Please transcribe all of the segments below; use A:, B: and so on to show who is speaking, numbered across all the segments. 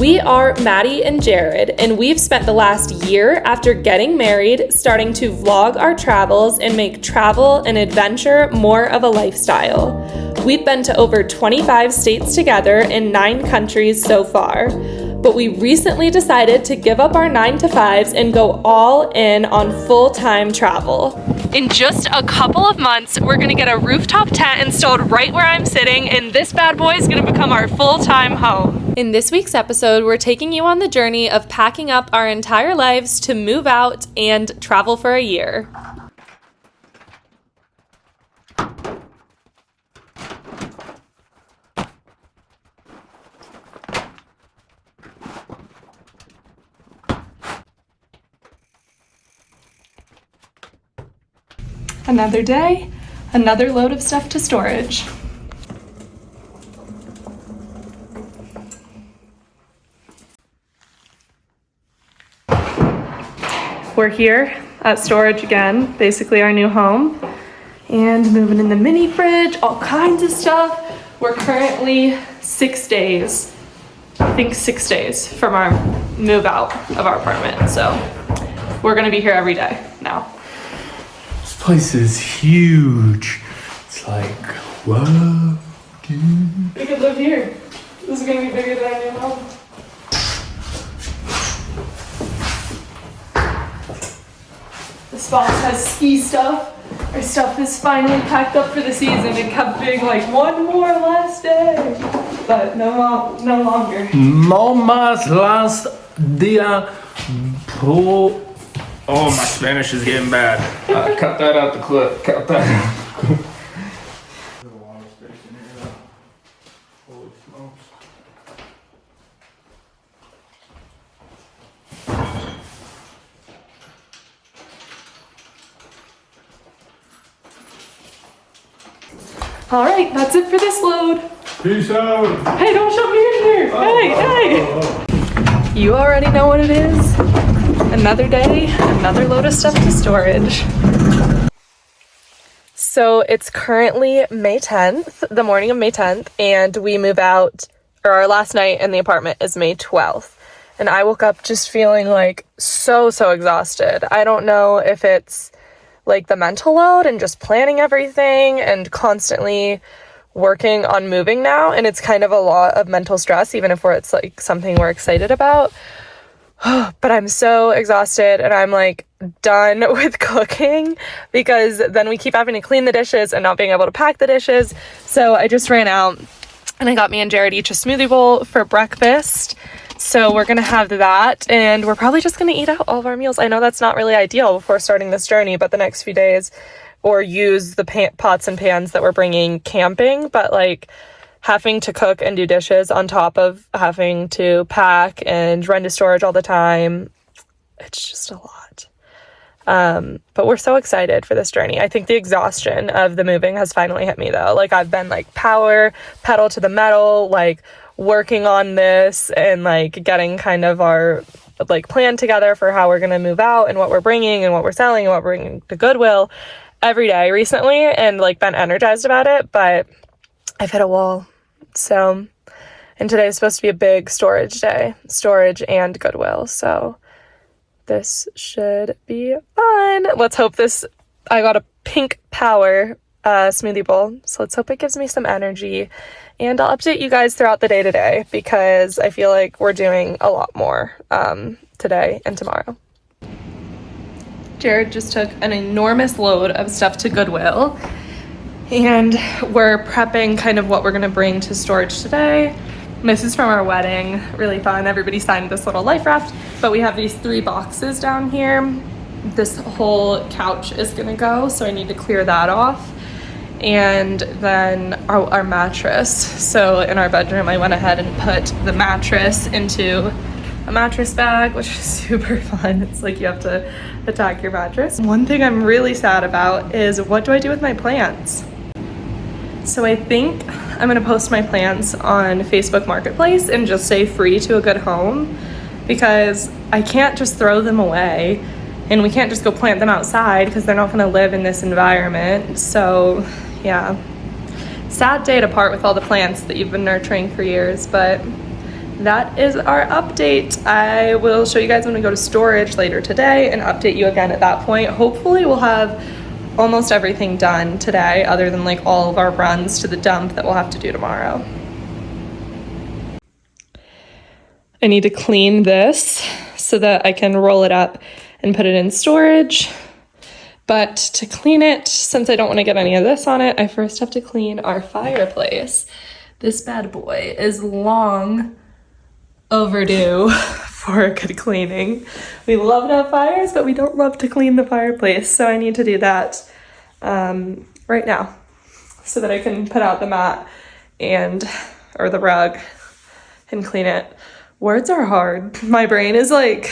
A: We are Maddie and Jared, and we've spent the last year after getting married starting to vlog our travels and make travel and adventure more of a lifestyle. We've been to over 25 states together in 9 countries so far, but we recently decided to give up our 9-to-5s and go all in on full-time travel. In just a couple of months, we're gonna get a rooftop tent installed right where I'm sitting, and this bad boy is gonna become our full-time home. In this week's episode, we're taking you on the journey of packing up our entire lives to move out and travel for a year. Another day, another load of stuff to storage. We're here at storage again, basically our new home, and moving in the mini fridge, all kinds of stuff. We're currently 6 days, I think 6 days from our move out of our apartment. So we're gonna be here every day now.
B: This place is huge. It's like, whoa, dude.
A: We could live here. This is gonna be bigger than our new home. This box has ski stuff. Our stuff is finally packed up for the season and kept being like one more last day, but no longer.
B: No más last día pro. Oh, my Spanish is getting bad. Cut that out the clip. Cut that out the clip. There's a lot of space in here though. Holy smokes.
A: All right, that's it for this load.
B: Peace out.
A: Hey, don't shove me in here. Hey. You already know what it is. Another day, another load of stuff to storage. So it's currently May 10th, the morning of May 10th, and we move out, or our last night in the apartment is May 12th. And I woke up just feeling like so exhausted. I don't know if it's like the mental load and just planning everything and constantly working on moving now. And it's kind of a lot of mental stress, even if it's like something we're excited about. But I'm so exhausted and I'm like done with cooking because then we keep having to clean the dishes and not being able to pack the dishes. So I just ran out and I got me and Jared each a smoothie bowl for breakfast. So we're gonna have that and we're probably just gonna eat out all of our meals. I know that's not really ideal before starting this journey, but the next few days, or use the pots and pans that we're bringing camping, but like having to cook and do dishes on top of having to pack and run to storage all the time, it's just a lot. But we're so excited for this journey. I think the exhaustion of the moving has finally hit me though. Like I've been like pedal to the metal, like working on this and like getting kind of our like plan together for how we're gonna move out and what we're bringing and what we're selling and what we're bringing to Goodwill every day recently, and like been energized about it, but I've hit a wall. So, and today is supposed to be a big storage day, storage and Goodwill. So this should be fun. Let's hope I got a pink power smoothie bowl. So let's hope it gives me some energy, and I'll update you guys throughout the day today because I feel like we're doing a lot more today and tomorrow. Jared just took an enormous load of stuff to Goodwill. And we're prepping kind of what we're gonna bring to storage today. This is from our wedding, really fun. Everybody signed this little life raft, but we have these 3 boxes down here. This whole couch is gonna go, so I need to clear that off. And then our mattress. So in our bedroom, I went ahead and put the mattress into a mattress bag, which is super fun. It's like you have to attack your mattress. One thing I'm really sad about is what do I do with my plants? So I think I'm gonna post my plants on Facebook Marketplace and just say free to a good home, because I can't just throw them away and we can't just go plant them outside because they're not gonna live in this environment. So yeah, sad day to part with all the plants that you've been nurturing for years, but that is our update. I will show you guys when we go to storage later today and update you again at that point. Hopefully we'll have almost everything done today, other than like all of our runs to the dump that we'll have to do tomorrow. I need to clean this so that I can roll it up and put it in storage. But to clean it, since I don't want to get any of this on it, I first have to clean our fireplace. This bad boy is long overdue for a good cleaning. We love to have fires, but we don't love to clean the fireplace. So I need to do that right now so that I can put out the mat or the rug and clean it. Words are hard. My brain is like,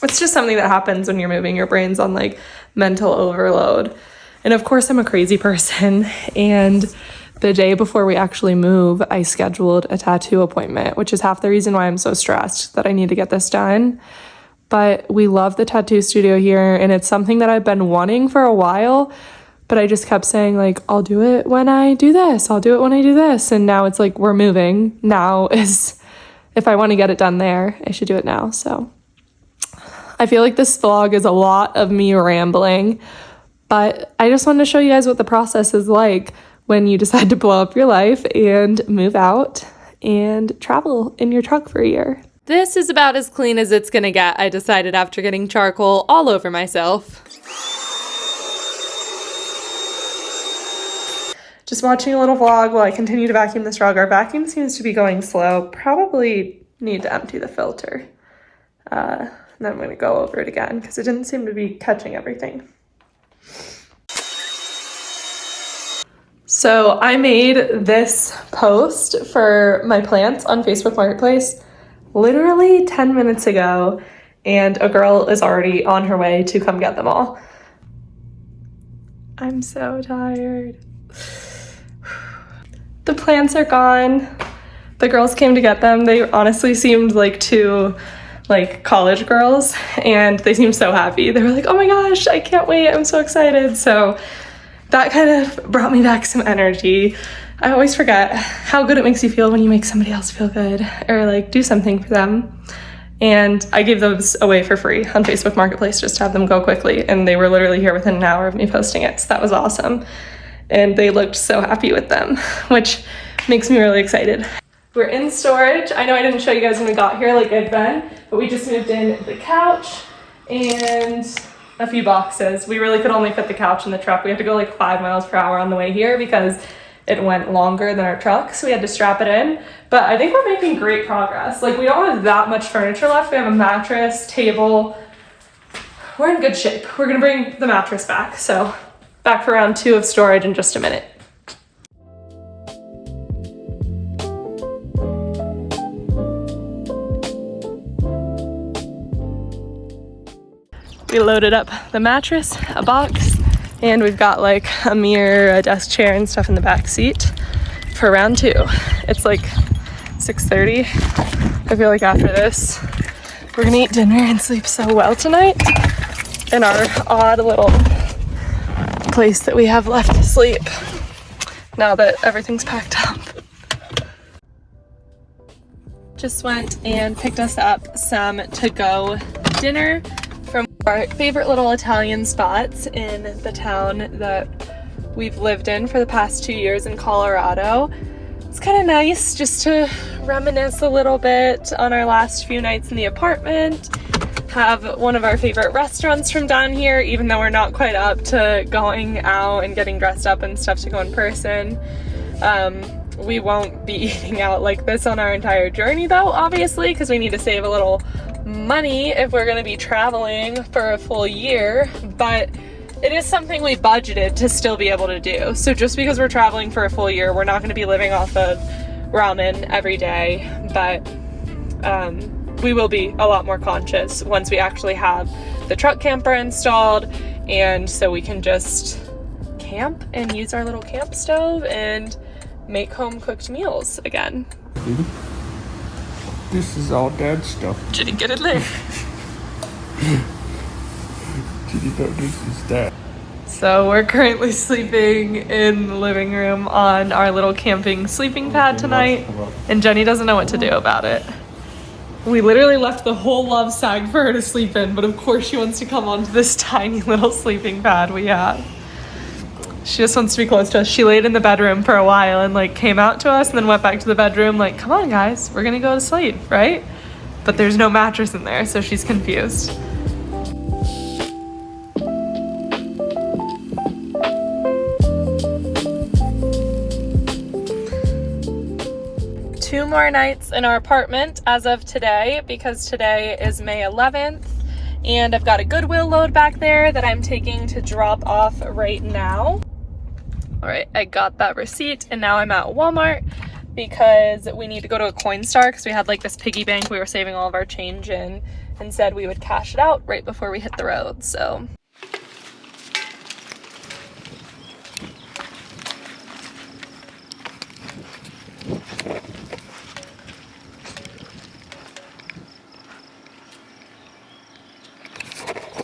A: it's just something that happens when you're moving. Your brain's on like mental overload. And of course I'm a crazy person. And the day before we actually move, I scheduled a tattoo appointment, which is half the reason why I'm so stressed that I need to get this done. But we love the tattoo studio here, and it's something that I've been wanting for a while, but I just kept saying like, I'll do it when I do this. I'll do it when I do this. And now it's like, we're moving. Now is, if I want to get it done there, I should do it now. So I feel like this vlog is a lot of me rambling, but I just wanted to show you guys what the process is like when you decide to blow up your life and move out and travel in your truck for a year. This is about as clean as it's gonna get, I decided after getting charcoal all over myself. Just watching a little vlog while I continue to vacuum this rug. Our vacuum seems to be going slow. Probably need to empty the filter. And then I'm gonna go over it again because it didn't seem to be catching everything. So I made this post for my plants on Facebook Marketplace literally 10 minutes ago, and a girl is already on her way to come get them all. I'm so tired. The plants are gone. The girls came to get them. They honestly seemed like two college girls, and they seemed so happy. They were like, oh my gosh, I can't wait, I'm so excited. So that kind of brought me back some energy. I always forget how good it makes you feel when you make somebody else feel good or like do something for them. And I gave those away for free on Facebook Marketplace just to have them go quickly, and they were literally here within an hour of me posting it, so that was awesome. And they looked so happy with them, which makes me really excited. We're in storage. I know I didn't show you guys when we got here like I've been, but we just moved in the couch and a few boxes. We really could only fit the couch in the truck. We had to go like 5 miles per hour on the way here because it went longer than our truck, so we had to strap it in. But I think we're making great progress. Like, we don't have that much furniture left. We have a mattress, table. We're in good shape. We're gonna bring the mattress back. So back for round 2 of storage in just a minute. We loaded up the mattress, a box, and we've got like a mirror, a desk chair, and stuff in the back seat for round 2. It's like 6:30. I feel like after this, we're gonna eat dinner and sleep so well tonight in our odd little place that we have left to sleep now that everything's packed up. Just went and picked us up some to-go dinner from our favorite little Italian spots in the town that we've lived in for the past 2 years in Colorado. It's kind of nice just to reminisce a little bit on our last few nights in the apartment, have one of our favorite restaurants from down here, even though we're not quite up to going out and getting dressed up and stuff to go in person. We won't be eating out like this on our entire journey though, obviously, because we need to save a little money if we're going to be traveling for a full year, but it is something we budgeted to still be able to do. So just because we're traveling for a full year, we're not going to be living off of ramen every day, but we will be a lot more conscious once we actually have the truck camper installed, and so we can just camp and use our little camp stove and make home cooked meals again.
B: This is all Dad's stuff.
A: Did he get it there?
B: Judy thought this is Dad.
A: So we're currently sleeping in the living room on our little camping sleeping pad tonight, and Jenny doesn't know what to do about it. We literally left the whole love sag for her to sleep in, but of course she wants to come onto this tiny little sleeping pad we have. She just wants to be close to us. She laid in the bedroom for a while and like came out to us and then went back to the bedroom like, come on guys, we're gonna go to sleep, right? But there's no mattress in there, so she's confused. Two more nights in our apartment as of today, because today is May 11th and I've got a Goodwill load back there that I'm taking to drop off right now. All right, I got that receipt and now I'm at Walmart because we need to go to a Coinstar because we had like this piggy bank we were saving all of our change in and said we would cash it out right before we hit the road, so.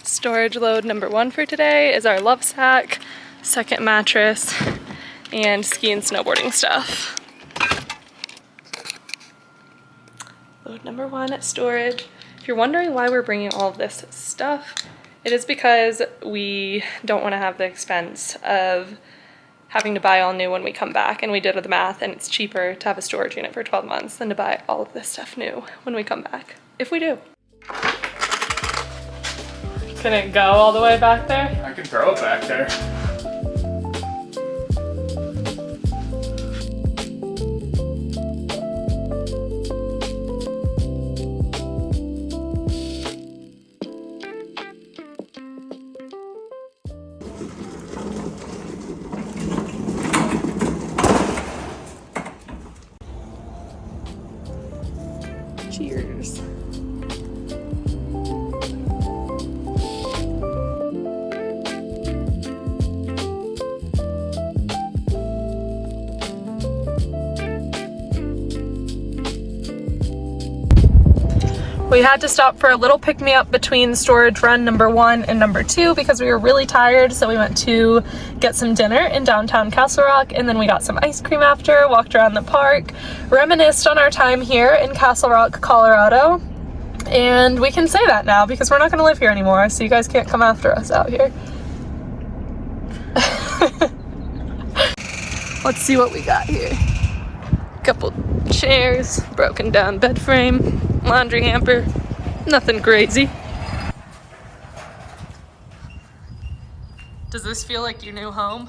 A: Storage load number 1 for today is our love sack, second mattress, and ski and snowboarding stuff. Load number 1 at storage. If you're wondering why we're bringing all of this stuff, it is because we don't want to have the expense of having to buy all new when we come back, and we did the math and it's cheaper to have a storage unit for 12 months than to buy all of this stuff new when we come back, if we do. Can it go all the way back there?
B: I can throw it back there.
A: Cheers. We had to stop for a little pick-me-up between storage run number 1 and number 2 because we were really tired, so we went to get some dinner in downtown Castle Rock, and then we got some ice cream after, walked around the park, reminisced on our time here in Castle Rock, Colorado, and we can say that now because we're not going to live here anymore, so you guys can't come after us out here. Let's see what we got here. Couple chairs, broken down bed frame, laundry hamper, nothing crazy. Does this feel like your new home?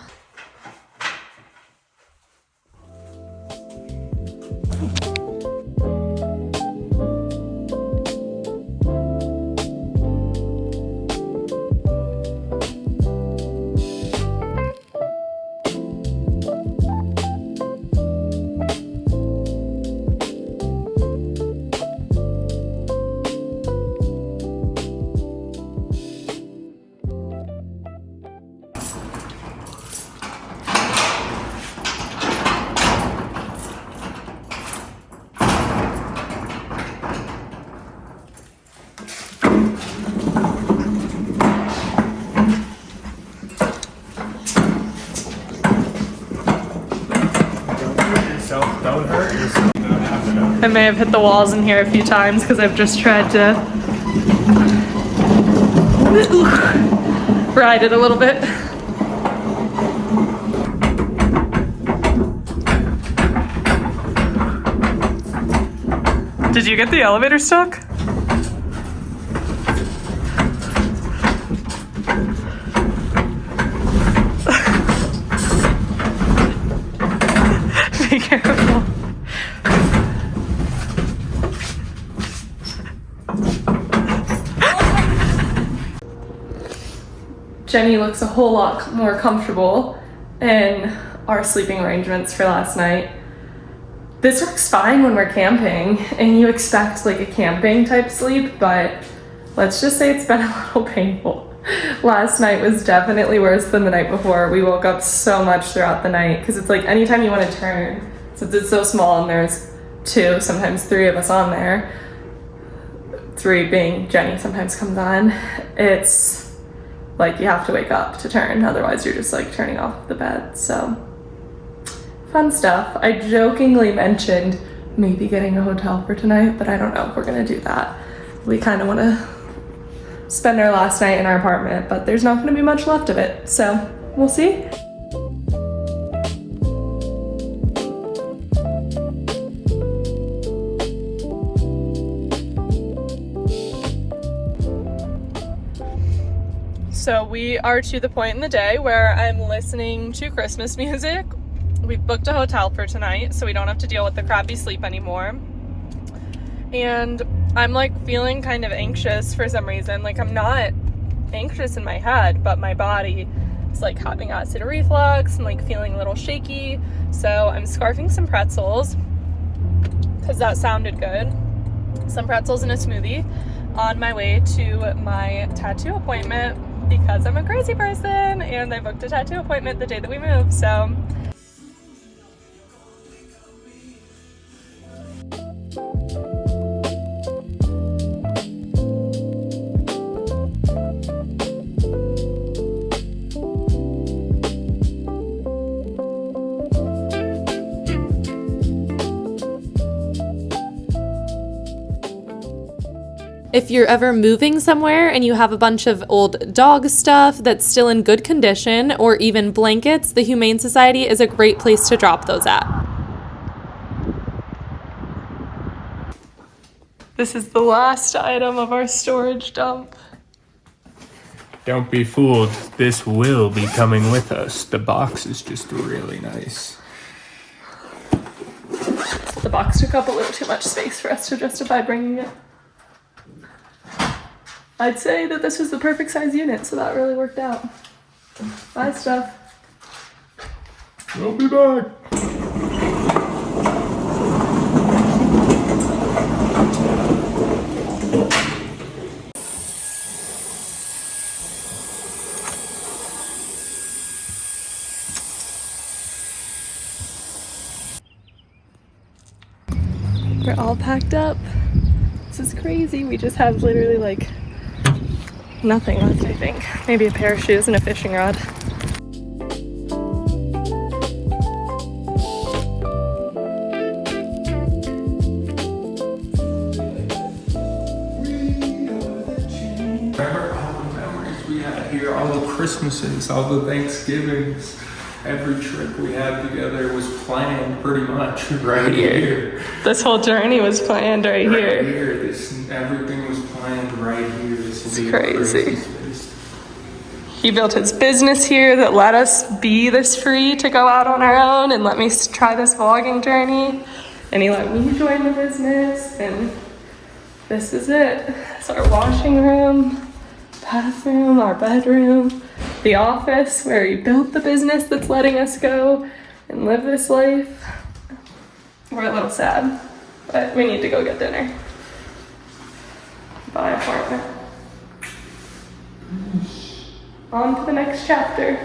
B: Don't hurt yourself.
A: I may have hit the walls in here a few times because I've just tried to ride it a little bit. Did you get the elevator stuck? Be careful. Jenny looks a whole lot more comfortable in our sleeping arrangements for last night. This works fine when we're camping and you expect like a camping type sleep, but let's just say it's been a little painful. Last night was definitely worse than the night before. We woke up so much throughout the night because it's like anytime you want to turn, since it's so small and there's 2, sometimes 3 of us on there, 3 being Jenny sometimes comes on, it's like you have to wake up to turn, otherwise you're just like turning off the bed. So fun stuff. I jokingly mentioned maybe getting a hotel for tonight, but I don't know if we're gonna do that. We kind of want to spend our last night in our apartment, but there's not gonna be much left of it, so we'll see. So we are to the point in the day where I'm listening to Christmas music. We've booked a hotel for tonight, so we don't have to deal with the crappy sleep anymore. And I'm like feeling kind of anxious for some reason. Like I'm not anxious in my head, but my body is like having acid reflux and like feeling a little shaky. So I'm scarfing some pretzels because that sounded good. Some pretzels and a smoothie on my way to my tattoo appointment because I'm a crazy person and I booked a tattoo appointment the day that we move. So if you're ever moving somewhere and you have a bunch of old dog stuff that's still in good condition, or even blankets, the Humane Society is a great place to drop those at. This is the last item of our storage dump.
B: Don't be fooled. This will be coming with us. The box is just really nice.
A: The box took up a little too much space for us to justify bringing it. I'd say that this was the perfect size unit, so that really worked out. Bye, stuff.
B: We'll be back.
A: We're all packed up. This is crazy. We just have literally like nothing left, I think. Maybe a pair of shoes and a fishing rod.
B: Remember all the memories we had here, all the Christmases, all the Thanksgivings. Every trip we had together was planned pretty much right here.
A: This whole journey was planned right here.
B: Everything was planned right here. This
A: It's crazy. He built his business here that let us be this free to go out on our own and let me try this vlogging journey. And he let me join the business, and this is it. It's our washing room, bathroom, our bedroom, the office where he built the business that's letting us go and live this life. We're a little sad, but we need to go get dinner. Bye, apartment. On to the next chapter.